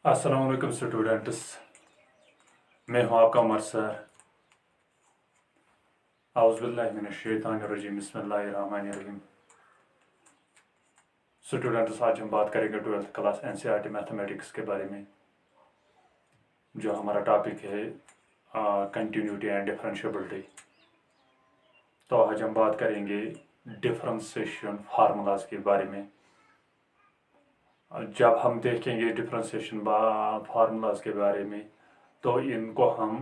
अस्सलाम वालेकुम स्टूडेंट्स। मैं हूं आपका उमर सर। आउज़ुबिल्लाहिमिनश्शैतानिर्रजीम बिस्मिल्लाहिर्रहमानिर्रहीम। स्टूडेंट्स, आज हम बात करेंगे 12th क्लास एनसीईआरटी मैथमेटिक्स के बारे में। जो हमारा टॉपिक है कंटिन्यूटी एंड डिफरेंशिएबिलिटी। तो आज हम बात करेंगे डिफरेंशिएशन फार्मूलाज के बारे में। जब हम देखेंगे डिफरेंशिएशन फार्मूलाज के बारे में, तो इनको हम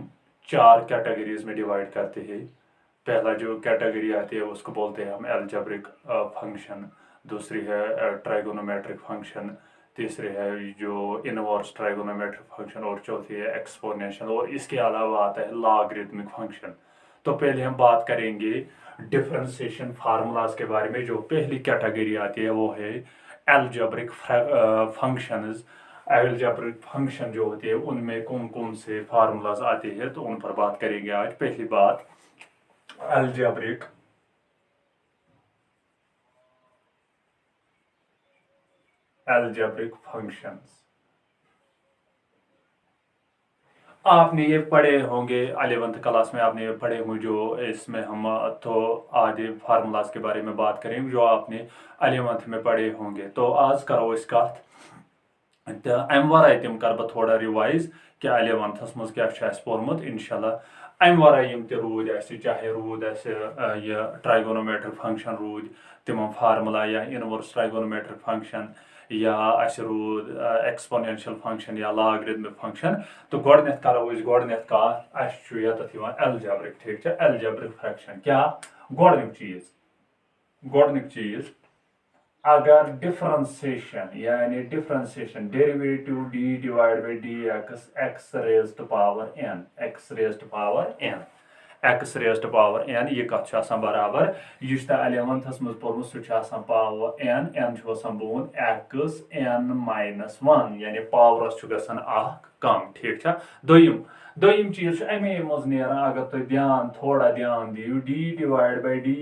4 कैटेगरीज में डिवाइड करते हैं। पहला जो कैटेगरी आती है उसको बोलते हैं हम अलजेब्रिक फंक्शन, दूसरी है ट्राइगोनोमेट्रिक फंक्शन, तीसरी है जो इनवर्स ट्राइगोनोमेट्रिक फंक्शन, और चौथी है एक्सपोनेंशियल, और इसके अलावा आता है लॉगरिथमिक फंक्शन। तो पहले हम बात करेंगे डिफरेंशिएशन फार्मूलाज के बारे में। जो पहली कैटेगरी आती है वो है अलजेब्रिक फंक्शंस। अलजेब्रिक फंक्शन जो होती है उनमें कौन कौन से फार्मूलाज आते हैं, तो उन पर बात करेंगे आज। पहली बात, अलजेब्रिक अलजेब्रिक फंक्शंस। आपने ये पढ़े होंगे 11th क्लास में, आपने ये पढ़े होंगे। जो इसमें हम तो आधे फार्मूलाज के बारे में बात करेंगे जो आपने 11th में पढ़े होंगे। तो आज करो इसका तो अम वराय तम कर बह थोड़ा रिवाइज कि 11th मज क्या पोर्मुत इंशाल्लाह। अम वराय यम ते रूद आसि, चाहे रूद आसि ये ट्राइगोनोमेट्रिक फंक्शन रूद तिम फार्मूला, या इनवर्स ट्राइगोनोमेट्रिक फंक्शन, या आसि रूद एक्सपोनेंशियल फंक्शन या लॉगरिथमिक फंक्शन। तो गोडनेथ करो गोडनेथ कत अलजेब्रिक। ठीक है, अलजेब्रिक फंक्शन क्या गोडनिक चीज अगर डिफरेंशिएशन यानी differentiation derivative d divide by D x x raise to power n, x raise to power n, x raise to power n, यह कत बराबर यह 11th मज पोर्मुत सह पावर एन, एन बोन एक्स एन माइनस 1, यानी पावरस कम। ठीक है, दोयम चीज अमे मज नेरान। अगर तुम थोड़ा ध्यान दियो, D divide by D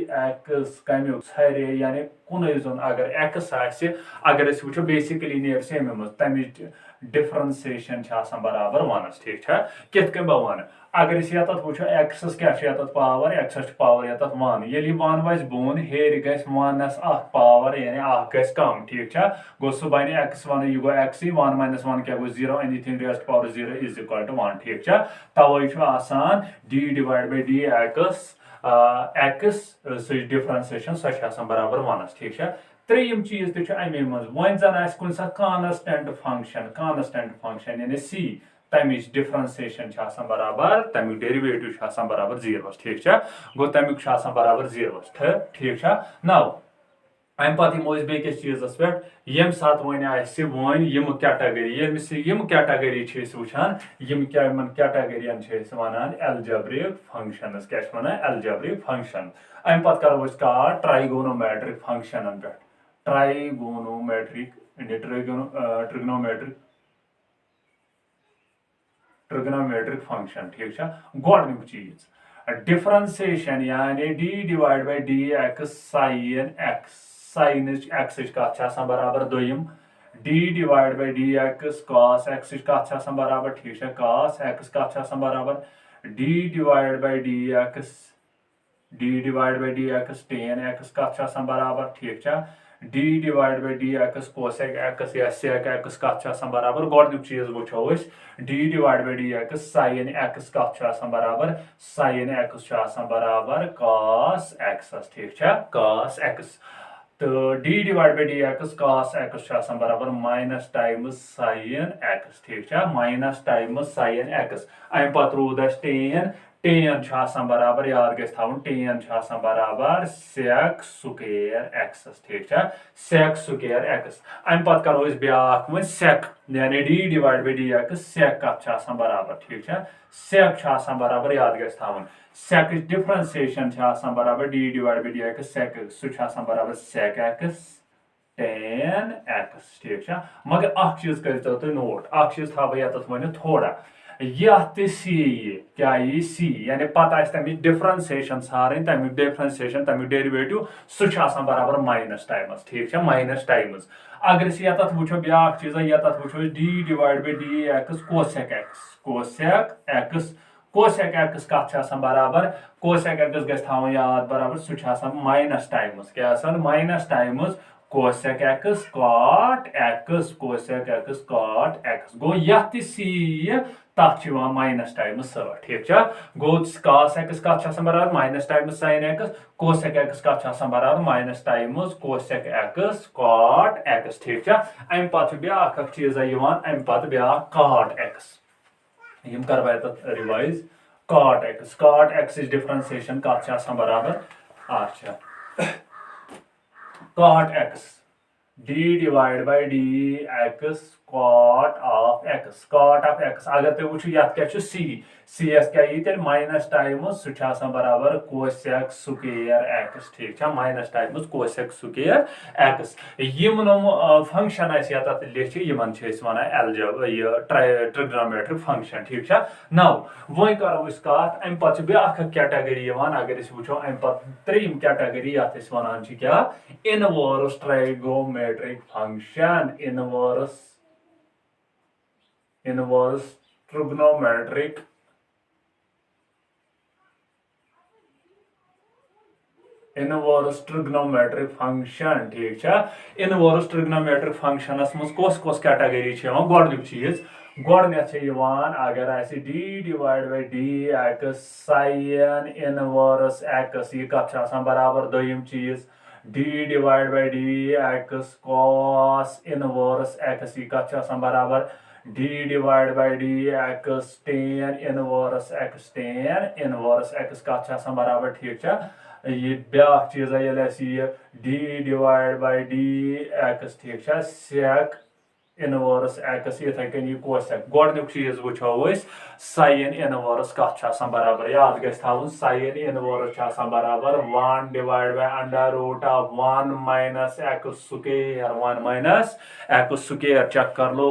X कम्युक छरे, यानी कुन जोन अगर एक्स आसि, अगर अस वो बेसिकली नेर अमे मज तमिच डिफरेंशिएशन बराबर 1। ठीक है, कित कन बह वन, अगर ये वो एक्स क्या पावर, एक्स पावर ये 1, ये 1 वस बोन हेर गस 1 पावर, यानी गस कम। ठीक है, गो सह बन एक्स 1, यह गो एक्स 1 माइनस 1 क्या गो 0, anything raised power 0 is equal to 1। ठीक है, तवे d divide by D x x सह डिफरेंशिएशन सह बराबर 1। ठीक है, त्रेयम चीज तो अमे मज वन जन कुन कांस्टेंट फंक्शन यानी सी, तमिच डिफरेंशिएशन बराबर, तमिक डेरिवेटिव बराबर 0। ठीक है, गो तमिक बराबर 0। ठीक है, नाउ अम पे बेकिस चीजस पे यम सात वन यम कैटेगरी, यम कैटेगरी वुचान, यम कैटेगरियन वन अलजेब्रिक फंक्शंस, क्या वन अलजेब्रिक फंक्शन। अम पे करो ट्राइगोनोमेट्रिक फंक्शन पे, ट्राइगोनोमेट्रिक ट्रिग्नोमेट्रिक ट्रिग्नोमेट्रिक फंक्शन। ठीक है, गोडनिक चीज डिफरेंशिएशन यानी D divide by D x sine X, sine X कत बराबर दोयम, D divide by D X cos X कत बराबर। ठीक है, कॉस एक्स कत बराबर D divide by D x, D divide by D x ten x कत बराबर। ठीक है, D divide by D x cosec x या सेक एक्स कत बराबर। गोडनिक चीज वो D divide by D x sine X कत बराबर, साइन एक्स बराबर कॉस एक्स। ठीक है, कॉस एक्स। तो D divide by D X cos x बराबर माइनस टाइम्स साइन एक्स। ठीक है, माइनस टाइम्स साइन एक्स। अम पे रूद टेन, टेन बराबर याद गन, टेन बराबर सेक स्क्वेयर एक्स। ठीक है, सेक स्क्वेयर एक्स। अम पे करो ब्याक वो सेक, यानी D divide by D x sec कत बराबर। ठीक है, सेक बराबर याद गन, सेक डिफरेंशिएशन बराबर D divide by D x sec, सह बराबर सेक एक्स टेन एक्स। ठीक है, मगर अख चीज करो तुम नोट, अख चीज थो बह ये थोड़ा, यह सी क्या यी सी यानी पता तमिच डिफरेंशिएशन सारे तमिक डिफरेंशिएशन तमिक डेरिवेटिव सह बराबर माइनस टाइम्स ठीक है माइनस टाइम्स अगर ये वो ब्या चीज ये वो D divide by D x cosec X cosec x कत बराबर कोसेक एक्स गई याद बराबर सह माइनस टाइम्स क्या minus times cosec x cot X cosec x cot X गो यह सी तथ माइनस टाइम्स ठीक है गो cos एक्स कत बराबर minus times sin x cosec x कत बराबर minus times cosec x cot x ठीक है अम पे ब्या चीज अम पे ब्या कॉट एक्स यम कर रिवाइज कॉट एक्स डिफरेंशिएशन कत बराबर अच्छा cot x d divided by dx cot of x अगर तुम वो ये क्या c s क्या ये माइनस टाइम्स सह बराबर कोसेक स्क्वायर एक्स ठीक है minus times cosec square X यम फंक्शन लिखि यमन वन ट्रिग्नोमेट्रिक फंक्शन ठीक है नौ वो करो कत अम पे ब्या कैटेगरी अगर वो अम पे त्रीम कैटेगरी ये वन क्या inverse trigonometric function inverse trigonometric function ठीक है इनवर्स ट्रिग्नोमेट्रिक फंक्शन मज कस कैटेगरी गोडनिक चीज गोडन अगर D divide by D x sine inverse x यह कत बराबर दोयम चीज D divide by D X cos inverse x यह कत बराबर D divide by D x tan inverse x कत बराबर ठीक है ये ब्या चीज ये D divide by D x ठीक है सेक इनवर्स एक्स इथे कन यह कोसेक गोडनिक चीज वो साइन इनवर्स कत बराबर याद गई साइन इनवर्स बराबर 1 divide by under root of 1 minus x square check कर लो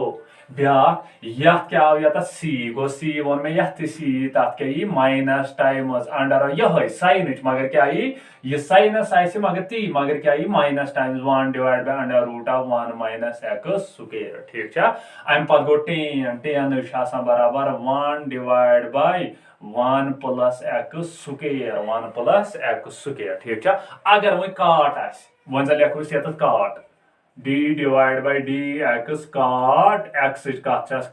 ब्या क्या आव सी गो सी वो मे सी तथ क्या माइनस टाइम्स अंडर यह साइन मगर क्या यह साइनस मगर क्या minus times 1 divide by under root of 1 minus x square ठीक है अम पे गो टेन बराबर 1 divide by 1 plus x square ठीक है अगर वो काट वन लिखो ये cot d divide by D x cot x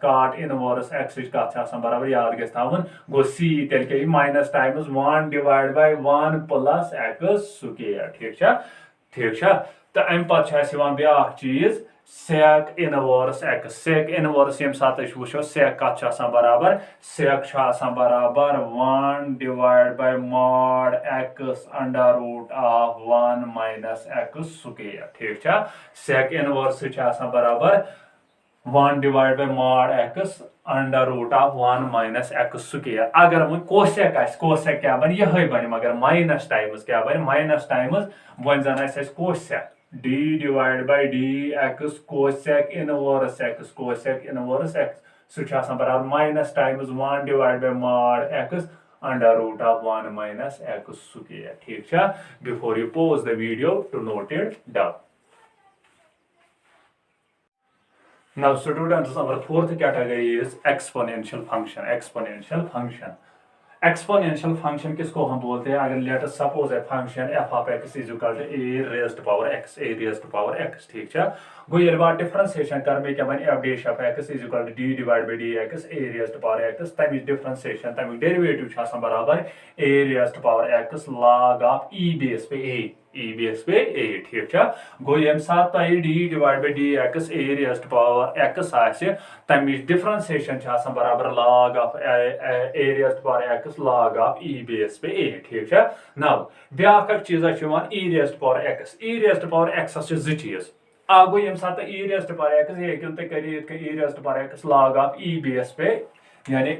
cot inverse x कत बराबर याद गई गो सी तेल क्या minus times 1 divide by 1 plus x square ठीक है तो अम पे ब्या चीज सेक इनवर्स यम सात वो सेक कत बराबर सेक बराबर 1 divide by mod x under root of 1 minus x square ठीक है सेक इनवर्स बराबर 1 divide by mod x under root of 1 minus x square अगर वो कोसेक क्या बन यह बन मगर माइनस टाइम्स क्या बन माइनस टाइम्स वन जन cosec d divide by D x cosec inverse x सह बराबर minus times 1 divide by mod x under root of 1 minus x square ठीक है before you pause the video to note it down now students our fourth category is exponential function किसको हम बोलते हैं अगर let us suppose a function f of x is equal to a raised to power x ठीक है गो ये बात differentiation कर में क्या बन f dash of x is equal to d divide by dx a raised to power x तम differentiation तम डेरिवेटिव छ बराबर a raised to power x log of e base पे a ठीक है गो यम साथ तय d divide by dx a raised to power x आसे तम डिफरेंशिएशन छ बराबर log of a raised to power x log of e base पे a ठीक है नाउ ब्याक चीज e raised to power x छ चीज गो यम साथ e raised to power x ये तुम करिए e raised to power x log of e base पे यानी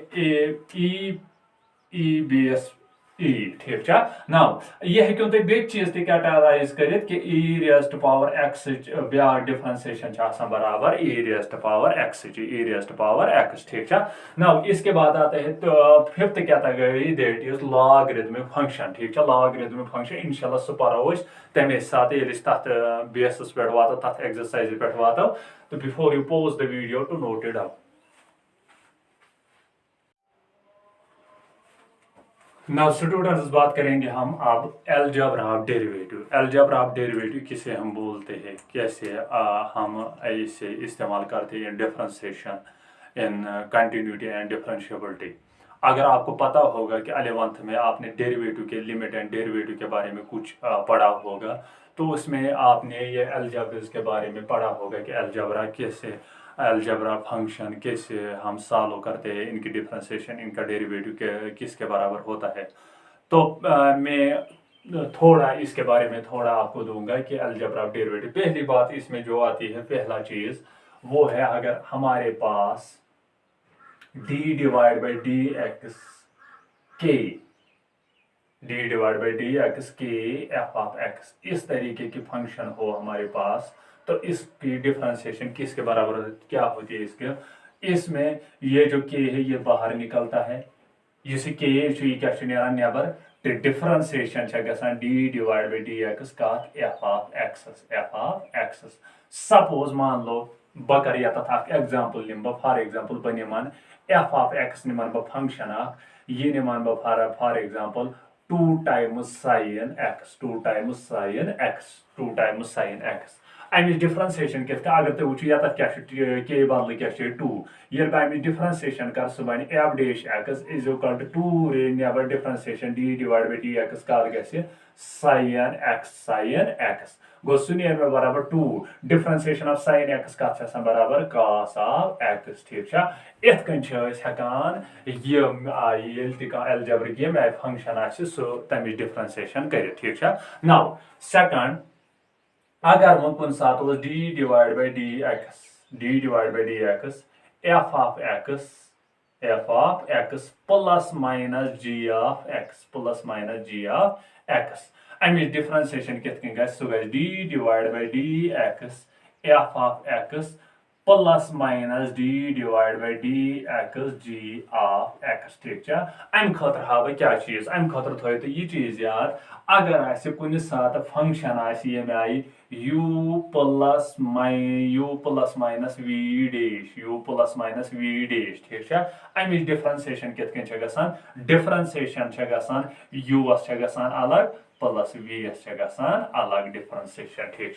e बेस ई ठीक छा नाउ ये हेक्यो तुम बे चीज ते कैटेगराइज करित कि E raise to power X ब्या डिफरेंशिएशन छ आसान बराबर E raise to power X E raise to power X ठीक छा नाउ इसके बाद आता है तो fifth category that is logarithmic function ठीक छा लॉगरिथमिक फंक्शन इंशाल्लाह सु परो तमे साथ ये तथ बेसिस पे वातो तथ एक्सरसाइज पे वातो तो before you pause the video to note it down now students बात करेंगे हम अब algebra of derivative algebra of derivative किसे हम बोलते हैं कैसे हम इसे इस्तेमाल करते हैं differentiation in continuity and differentiability अगर आपको पता होगा कि 11th में आपने डेरिवेटिव के लिमिट एंड डेरिवेटिव के बारे में कुछ पढ़ा होगा तो उसमें आपने ये अलजेब्रास के बारे में पढ़ा होगा कि अलजेब्रा कैसे अलजेब्रा फंक्शन कैसे हम सॉल्व करते हैं इनकी डिफरेंशिएशन इनका डेरिवेटिव के किसके बराबर होता है तो मैं थोड़ा इसके बारे में थोड़ा आपको दूंगा कि अलजेब्रा ऑफ डेरिवेटिव पहली बात इसमें जो आती है पहला चीज वो है अगर हमारे पास d divide by D X के D divide by D X के एफ ऑफ एक्स इस तरीके की फंक्शन हो हमारे पास तो इसकी डिफरेंशिएशन किसके बराबर क्या होती है इसके इसमें ये जो के है ये बाहर निकलता है इस के क्या नेबर तो differentiation d divide by D x का एफ ऑफ एक्स सपोज मान लो बह कर यथ एग्जाम्पल निम फॉर एग्जाम्पल बह निमान एफ ऑफ एक्स निमान बह फंक्शन ये निमान बह for example 2 times sine X 2 times sine X 2 times sine X अमिच डिफरेंशिएशन कित अगर तुम वो ये के बदल क्या 2 ये बह अमिच डिफरेंशिएशन कर सह बन f dash x is equal to 2 रे नेबर differentiation d divide by D x का साइन एक्स गो सह नीर मे बराबर 2 डिफरेंशिएशन ऑफ साइन एक्स का बराबर कॉस ऑफ एक्स ठीक इत कन हेकान अलजेब्रिक ये फंक्शन सह तमिच डिफरेंशिएशन कर ठीक नाउ सेकंड अगर वो कुन सात D divide by D X F of X plus minus G of X अमिच डिफरेंशिएशन कित सह D divide by D X F of X plus minus D divide by D X G of X ठीक अम खतर हा बह क्या चीज अम खतर थो तो यह चीज याद अगर कुन सात फंक्शन ये आई u plus minus v dash ठीक अमिच डिफरेंशिएशन कित डिफरेंशिएशन u अलग प्लस v अलग डिफरेंशिएशन ठीक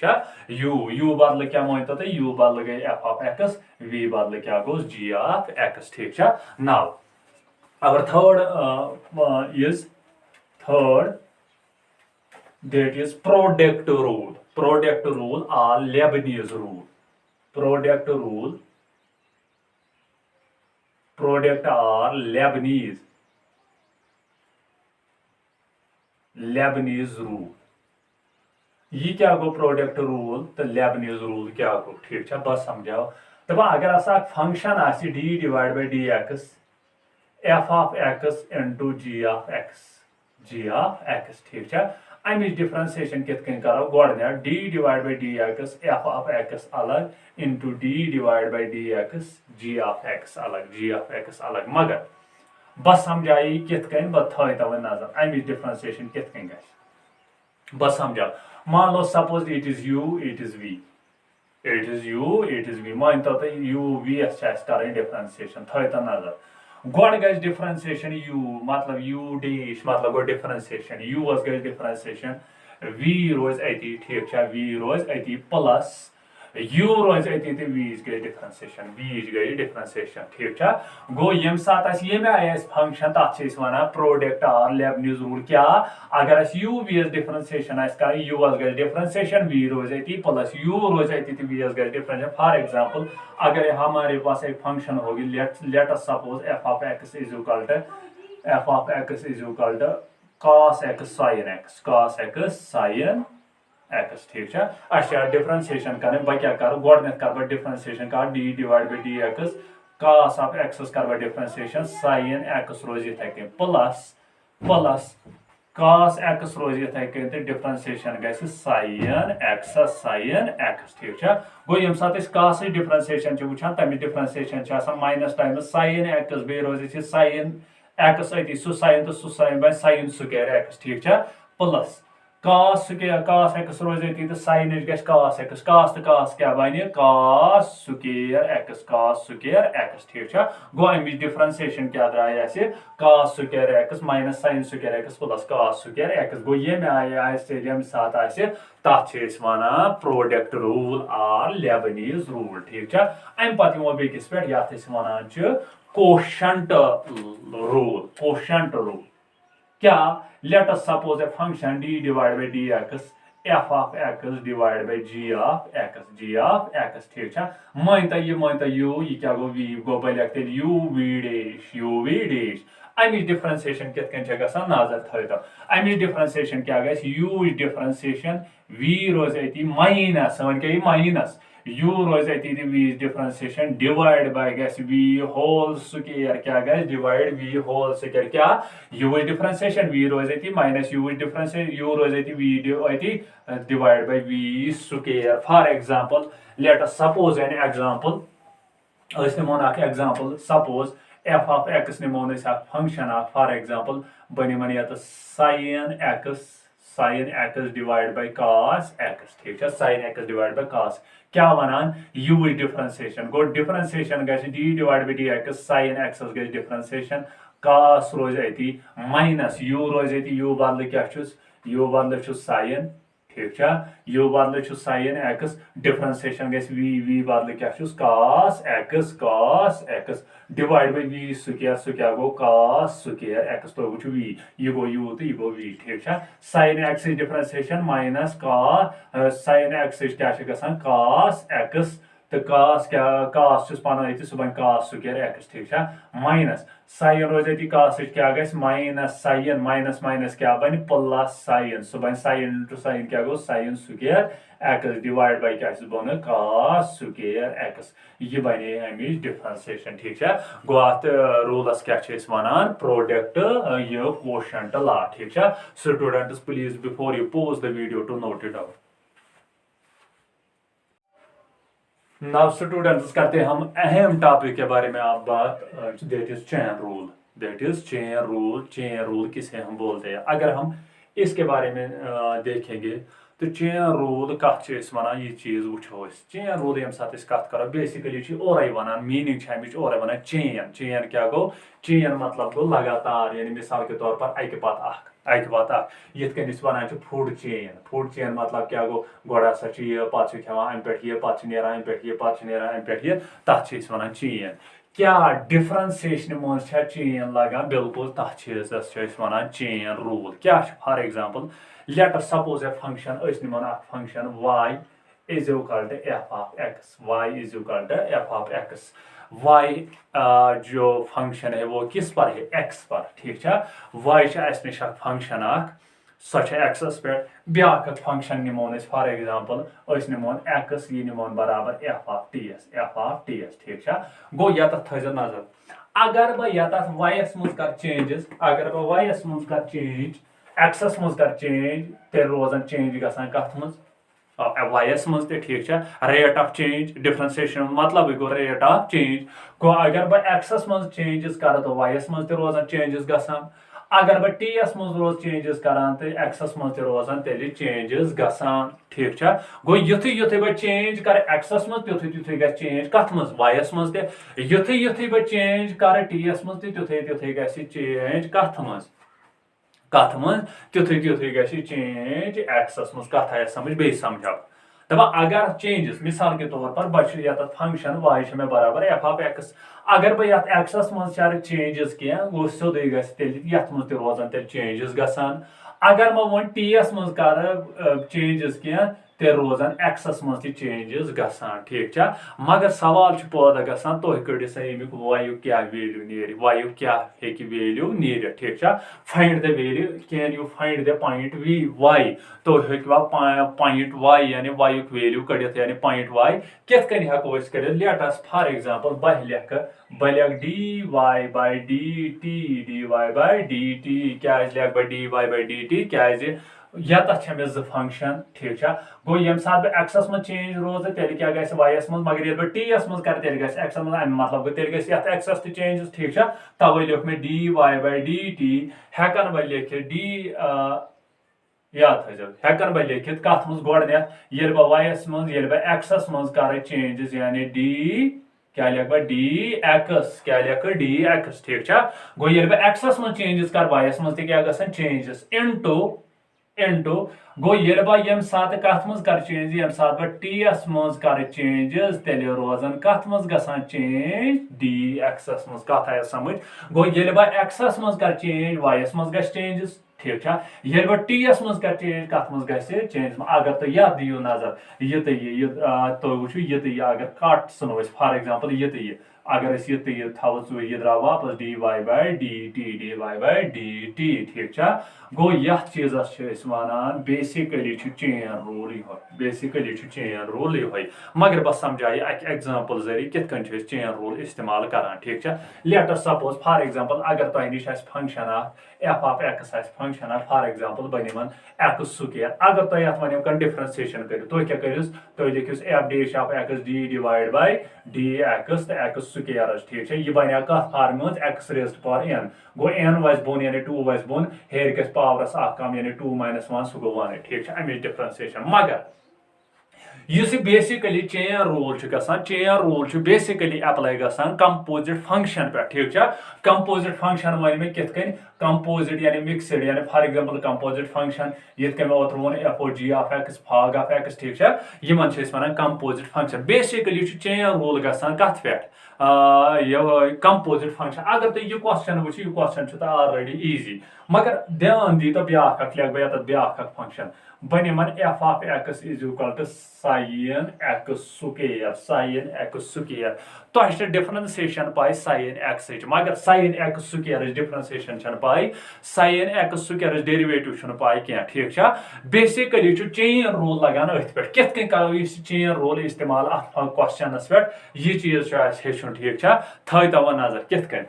u बदल क्या मान तो u बदल गई f ऑफ x v बदल क्या गो g ऑफ x ठीक नाउ अगर third that is product rule or Leibniz rule product or Leibniz rule ये क्या गो प्रोडक्ट रूल तो लेबनीज रूल क्या गो ठीक बस समझाओ दपा अगर function D divide by D X F of X into G of X ठीक अमिच डिफरेंशिएशन कित करो गोडने D divide by D X F of X अलग into D divide by D X G of X अलग मगर बस समझाई कित बह थो तव नजर अमिच डिफरेंशिएशन कित बस समझाओ मान लो suppose it is U it is V मान तो यू वी कर डिफरेंशिएशन थो तो नजर गोड गज डिफरेंशिएशन u मतलब u डैश मतलब गो डिफरेंशिएशन u गज डिफरेंशिएशन v रोज अति ठीक v रोज अति प्लस u रोज अति तो v गई डिफरेंशिएशन ठीक गो यम सात ये आए फंक्शन तथ वन प्रोडक्ट और लेबनीज रूल क्या अगर u v डिफरेंशिएशन कर u गई डिफरेंशिएशन v रोज अति प्लस u रोज अति तो v गई डिफरेंशिएशन फॉर एग्जांपल अगर हमारे पास एक फंक्शन होगी let us suppose f of x is equal to cos x sin x ठीक डिफरेंशिएशन कर क्या कर गोडन डिफरेंशिएशन कर d divide by D x cos of x कर डिफरेंशिएशन sin x रोज इथे प्लस प्लस cos x रोज इथे कन तो डिफरेंशिएशन गस sin x sin x ठीक है गो यम साथ cos डिफरेंशिएशन वुचान तमिच differentiation minus times sin x बे रोज sin x अति सु sin तो सु sin बन sin स्क्वायर x ठीक है plus cos square cos x रोज अति तो sin गस cos x cos तो cos क्या बने cos स्क्वायर x ठीक है गो अमिच डिफरेंशिएशन क्या द्राय cos square x minus sin square x plus cos square x गो ये में आया यम साथ आसे तथ वनान product rule or Leibniz rule ठीक है अम पत यमो बेकिस पे यथ वनान कोशंट रूल क्या let us suppose a function d divided by dx f of x divided by g of x ठीक है मानता u ये क्या गो v गो बलिया तेल u v dash अमिच डिफरेंशिएशन कित कन गसान नजर थो अमिच डिफरेंशिएशन क्या गस u डिफरेंशिएशन v रोज अति माइनस वन क्या माइनस u रोज अति v डिफरेंशिएशन डिवाइड बाय गस v होल स्क्वायर क्या गस डिवाइड v होल स्क्वायर क्या u डिफरेंशिएशन v रोज अति माइनस u डिफरेंशिएशन u रोज अति v अति divide by v square for example let us suppose an example अस निमोन अक example suppose f of x निमोन अस अक फंक्शन अक फॉर एग्जांपल बनिमन यत sin x divide by cos x ठीक है sin x divide by cos क्या वनान u डिफरेंशिएशन गो डिफरेंशिएशन गस d divide by dx sin x गस डिफरेंशिएशन cos रोज अति माइनस u रोज अति u बदल क्या u बदल sin ठीक है u बदल sin x डिफरेंशिएशन गस v बदल क्या cos x divide by v square go cos square x तो वो v ये गो u तो ये गो v ठीक है sin x differentiation minus cos sin x क्या गसान cos x तो cos क्या cos पाना ये सुबह cos स्क्वायर x ठीक है माइनस sin रोज अति cos क्या गस माइनस sin माइनस माइनस क्या बन प्लस sin सुबह sin इनटू sin क्या गो sin square x divide bye क्या बन cos स्क्वायर x ये बने अमिच डिफरेंशिएशन ठीक है गो अत रूलस क्या वनान प्रोडक्ट ये कोशंट लॉ ठीक है students please before you pause the video to note it out now students करते हैं हम अहम टॉपिक के बारे में आप बात दैट इज चेन रूल किसे हम बोलते हैं अगर हम इसके बारे में देखेंगे तो चेन रूल कत वनान ये चीज वो चेन रूल यम साथ कत करो बेसिकली और वनान मीनिंग और वनान चेन क्या गो चेन मतलब गो लगातार यानी मिसाल के तौर पर अक पत ये वनान फूड चेन मतलब क्या गो गोड़ा सा पे खेवान अम पे पे नेरान अम पे पे तथ वनान चेन क्या डिफरेंशिएशन मन चेन लगान बिल्कुल तथ चीज वनान चेन रूल क्या for example let us suppose a function निमन function y is equal to f of x y is equal to f of x y जो फंक्शन है वो किस पर है x पर ठीक है y निश फंक्शन सो x पे ब्या फंक्शन निमोन फॉर एग्जांपल निमोन x ये निमोन बराबर f of ts ठीक है गो ये थो नजर अगर बह ये y मज कर चेंजेस अगर बह y मज कर चेंज x मज कर चेंज तेल रोजान चेंज गसान कथ मज y मज ठीक है रेट ऑफ चेंज डिफरेंशिएशन मतलब गो रेट ऑफ चेंज गो अगर बह x मज चेंजेस कर तो y मज रोजान चेंजेस गसान अगर बह ts मज रोज चेंजेस करान तो x मज रोजान तेल चेंजेस गसान ठीक है गो युथु बह चेंज कर x मज तुथु ग चेंज कथ मज y मज युथु बह चेंज कर ts मज तुथु ग चेंज कथ मज तुथु ग चेंज x मज कथ आया समझ बे समझाओ दपा अगर चेंजेस मिसाल के तौर पर बह फंक्शन y में बराबर f of x अगर बह ये x मज चेंजेस कह वो सोदे गथ मज रोजान तेल चेंजेस गसान अगर मैं वो ts मज कर चेंजेस कह तेल रोजान एक्सस मज ती चेंजेस गसान ठीक छा मगर सवाल पैदा गसान तुह कड़ियो सा अमिक वायु क्या वैल्यू नीर वायु क्या हेकि वैल्यू नीर ठीक छा find the value can you find the point वी वाई तो हेकवा पॉइंट वाई यानी वायु वैल्यू कड़ित यानी पॉइंट वाई कित कन हेको अस कड़ित लेट अस फॉर एग्जांपल बह लेख d Y by d Y by D t क्या लेख d Y by D t क्या ये मे जो फंक्शन ठीक है गो ये सात बह एक्सस मज चेंज रोज तेल क्या वायस मज मगर ये बह टी एस मज कर तेल एक्सस मज अम मतलब गो तेल एक्सस तो चेंजेस ठीक है तवे लिख मे D Y by D T हेकन बह लिखित डी याद थो हेकन बह लिखित कत मज गोडनेथ ये बह वायस मज ये बह एक्सस मज कर चेंजेस यानी डी क्या लिख डी एक्स क्या लिख डी एक्स ठीक है गो ये बह एक्सस मज चेंजेस कर वायस मज क्या गसन चेंजेस इनटू गो ये बह यम सात कत मज कर चेंज यम सात बह टी एस मज कर चेंजेस तेल रोजन कत मज गसान चेंज डी एक्सस मज कत आया समझ गो ये बह एक्सस मज कर चेंज वायस मज गस चेंजेस ठीक है ये बह टी एस मज कर चेंज कत मज गस चेंज अगर तुम यह दियो नजर ये तुम वो ये अगर कट सनो फॉर एग्जांपल ये अगर ये थो ये द्राव वापस d Y by d Y by D t ठीक है गो यह चीजस वान बेसिकली चेन रूल यो बेसिकली चेन रूल यो मगर बस समझाई अक एग्जांपल जरिए कित चेन रूल इस्तेमाल करान ठीक है let us suppose for example अगर तुम नश function F of X function for example बन एक्स स्क्वायर अगर तुम ये वन डिफरेंशिएशन करो तुम क्या करो तुम लिखिस F dash of X D divide by D X तो एक्स स्क्वायर ठीक है यह बन कत form X raised power N गो एन वस बोन यानी 2 वस बोन हेर गस पावरस कम यानी 2 - 1 सह गो 1 ठीक है अमिच डिफरेंशिएशन मगर इस basically chain rule chain rule basically apply गसान कंपोजिट फंक्शन पे ठीक है कंपोजिट फंक्शन वन मे कित कंपोजिट यानी मिक्सड यानी फॉर एग्जांपल कंपोजिट फंक्शन ये मे ओत वो F O G of X फाग ऑफ एक्स ठीक है इन वन composite function basically chain rule गसान कत पे कंपोजिट फंक्शन अगर तुम यह क्वेश्चन वो यह क्वेश्चन ऑलरेडी इजी मगर ध्यान दी तो ब्याख लिख बह ब्याख फंक्शन बन F of x is equal to sine x square तुह डिफरेंशिएशन पाई साइन एक्स मगर साइन एक्स स्क्वायर डिफरेंशिएशन पाई साइन एक्स स्क्वायर डेरिवेटिव पाई क्या ठीक है बेसिकली चेन रूल लगान अथ पे कित करो चेन रूल इस्तेमाल अथ क्वेश्चनस पे यह चीज हेचुन ठीक है थो नजर कित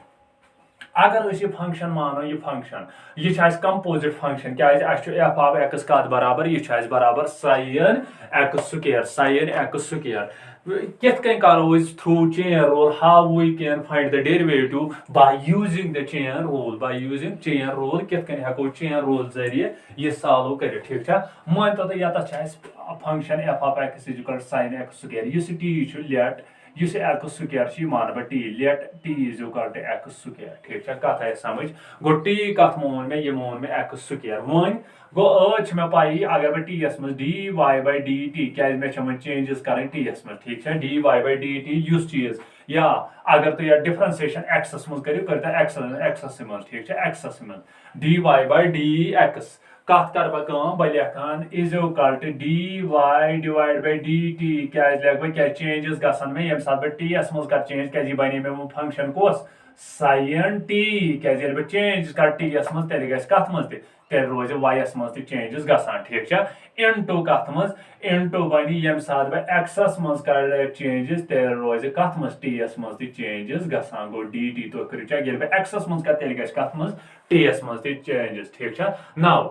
अगर ये फंक्शन मानो ये फंक्शन यह कंपोजिट फंक्शन क्या एफ ऑफ एक्स कत बराबर यह बराबर साइन एक्स स्क्वायर कित करो through chain rule how we can find the derivative by using the chain rule कित हेको चेन रूल जरिए यह सॉल्व कर ठीक है मान तो ये function F of x is equal sine x square इस टी लेट इस एक्स स्क्वायर मान बह t let t is equal to x square ठीक है कत आए समझ गो टी कत मोन मे ये मोन मे एक्स स्क्वायर वन गो मे पाई अगर बह टी एस मज d Y by D t क्या मे चेंजेस कर टी एस मज ठीक है d Y by D t युस चीज या अगर तुम यह डिफरेंशिएशन एक्सस मज करो एक्सस मज ठीक है एक्सस मज d Y by D x कत कर बह लेखान is equal to d y divide by D t क्या लिख बह क्या चेंजेस गसन मे ये सात बह टी एस मज कर चेंज क्या बने मे फंक्शन कोस साइन टी क्या बह चेंज कर टी एस मज तेल कत मज तेल रोज वायस मज चेंजेस गसान ठीक है इनटू कत मज इनटू बन ये सात बह एक्सस मज कर चेंजेस तेल रोज कत मज टी एस मज चेंजेस गसान गो डी टी तो कर चेक ये एक्सस मज कर तेल कत मज टी एस मज चेंजेस ठीक है नाउ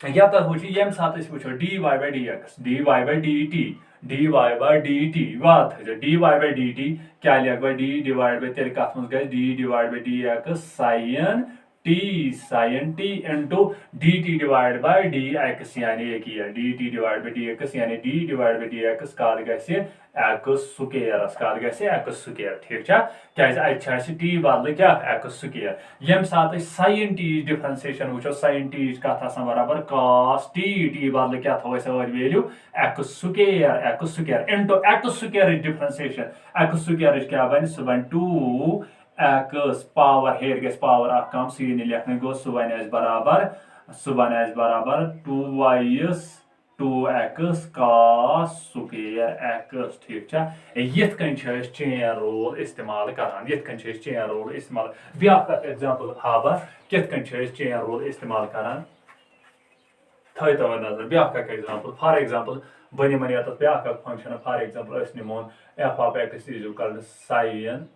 या वो ये सात वो d Y by D x d Y by D t वात d Y by D t क्या लिख डी डिवाइड बाय तेल कत मज d divide by D x sine t into d t divide by D x यानी d t divide by D x यानी D divide by D x कत ग x squires कत ग एक्स स्क्वायर ठीक है क्या टी बदल क्या एक्स स्क्वायर ये सात साइन टी डिफरेंशिएशन वो साइन टी कत बराबर कॉस टी बदल क्या थो value x square into x square differentiation x square क्या बन सह बन 2 एक्स पावर हेर गस पावर कम सी लिखने गो सह बन बराबर 2y 2x cos square x ठीक छा यथ कन चेन रूल इस्तेमाल करान यथ कन चेन रूल इस्तेमाल ब्या एग्जांपल हाबा कित कन चेन रूल इस्तेमाल करान थो तव नजर ब्या एग्जांपल फॉर एग्जांपल बनी मन यत ब्या function for example निमोन f of x is equal to sin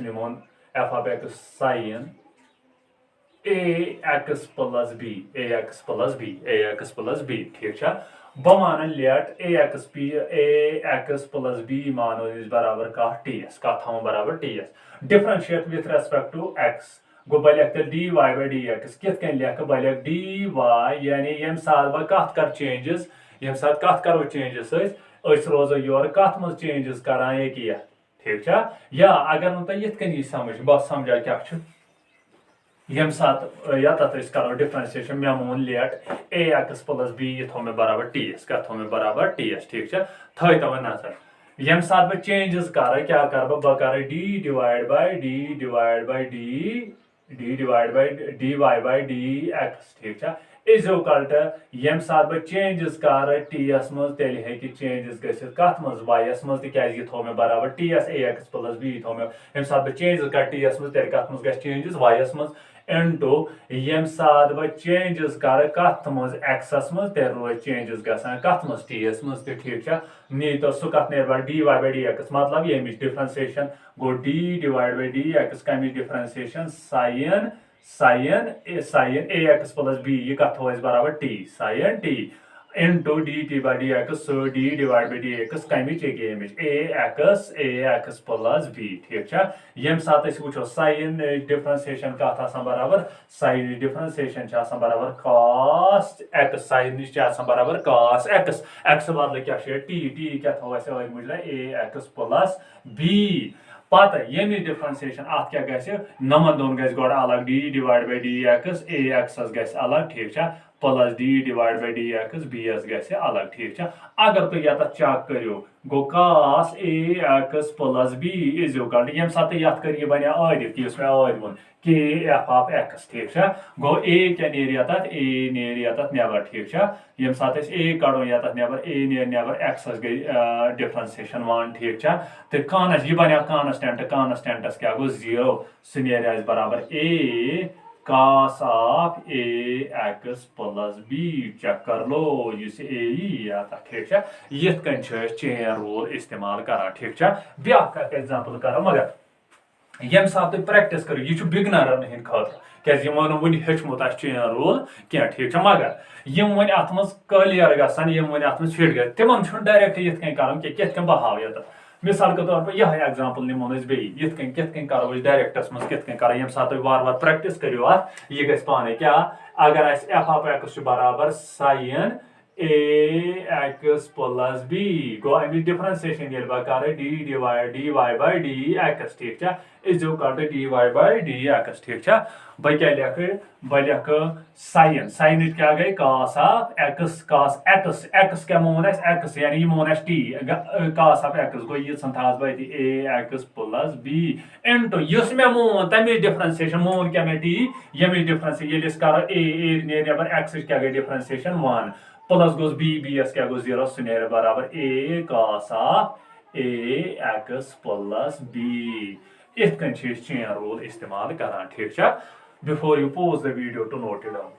निमोन f of x sin ax plus b ax plus b ax plus b ठीक छा बह मान लेट ax plus b मानो इस बराबर का ts का थम बराबर ts differentiate with respect to x गो बह लिख dy by dx कित कन लिख बह लिख dy यानी यम साथ बह कत कर चेंजेस यम साथ कत करो चेंजेस रोजो योर कत मज चेंजेस करान ये ठीक छा या अगर नुत यथ कन समझ बस समझा क्या यम साथ या तथ करो डिफरेंशिएशन मे मोन लेट ax plus b ये थो मे बराबर ts का थो मे बराबर ts ठीक छा थो तव नजर यम साथ बह चेंजेस कर क्या कर बह कर d divide bye dy by dx ठीक छा इज इक्वल टू यम साथ बह चेंजेस कर ts मज तेल हे चेंजेस गसित कत मज y's मज तिकाज ये थो मे बराबर ts ax plus b थो मे यम साथ बह चेंजेस कर ts मज तेल कत मज गस चेंजेस y's मज इनटू यम साथ बह चेंजेस कर कत मज एक्सस मज तेल रोज चेंजेस गसान कत मज टीएस मज ठीक छा नी तो सु कत नेर बार dy by dx मतलब यमिच डिफरेंशिएशन गो d डिवाइड बाय dx कमिच differentiation sin ax plus b ये कत हो बराबर t sin t into dt by dx so d divided by dx कमिच ax plus b ठीक छा यम साथ वो sin डिफरेंशिएशन कत आसान बराबर sin डिफरेंशिएशन बराबर cos x sin बराबर cos x x बदल क्या t क्या थो मुझे ax plus b पता यमि डिफरेंशिएशन अत क्या गसे नमन दोन गस गोड अलग d divide by dx ax गस अलग ठीक छा plus d divide by dx bs गसे अलग ठीक छा अगर तो यत चेक करियो गो cos ax plus b is equal to यम साथ यत कर ये बने आदित कि इसमें आदित बोल k f of x ठीक छा गो a क्या नेर यत नेबर ठीक छा यम साथ a कड़ो यत neighbour a Ner neighbour x गई डिफरेंशिएशन 1 ठीक छा तो कांस ये बने कांस्टेंटस क्या गो 0 सु नेर बराबर a cos of ax plus b check कर लो इस a आता ठीक छा यथ कन चेन रूल इस्तेमाल करा ठीक छा ब्या एग्जांपल करो मगर यम साथ प्रैक्टिस करो ये बिगनरन हिंद खतर क्या वन हेचमुत चेन रूल क्या ठीक छा मगर यम वन अत मज क्लियर गसान यम वन अत मज फिट ग तिमन डायरेक्ट यथ कन कर कित कन बहाव ये मिसाल के तौर पर यह एग्जांपल निमोन बे कित कन करो डायरेक्टस मज कित कन कर यम साथ वार प्रैक्टिस करियो अत ये गस पाने क्या अगर f of x बराबर sin ax plus b गो अमि डिफरेंशिएशन ये कर dy by dx ठीक छा is equal to dy by dx ठीक छा बह क्या लिख sin क्या गई cos of x क्या मोन x यानी ये मोन t cos of x गो ये संथास by ax plus b into यस मे मोन तमे डिफरेंशिएशन मोन क्या मे t यमे डिफरेंशिएशन ये कर a नेबर x क्या गई डिफरेंशिएशन 1 प्लस गोस bs क्या गो 0 सु नेर बराबर a cos of ax plus b इथ कन चेन रूल इस्तेमाल करान ठीक छा before you pause the video to note it down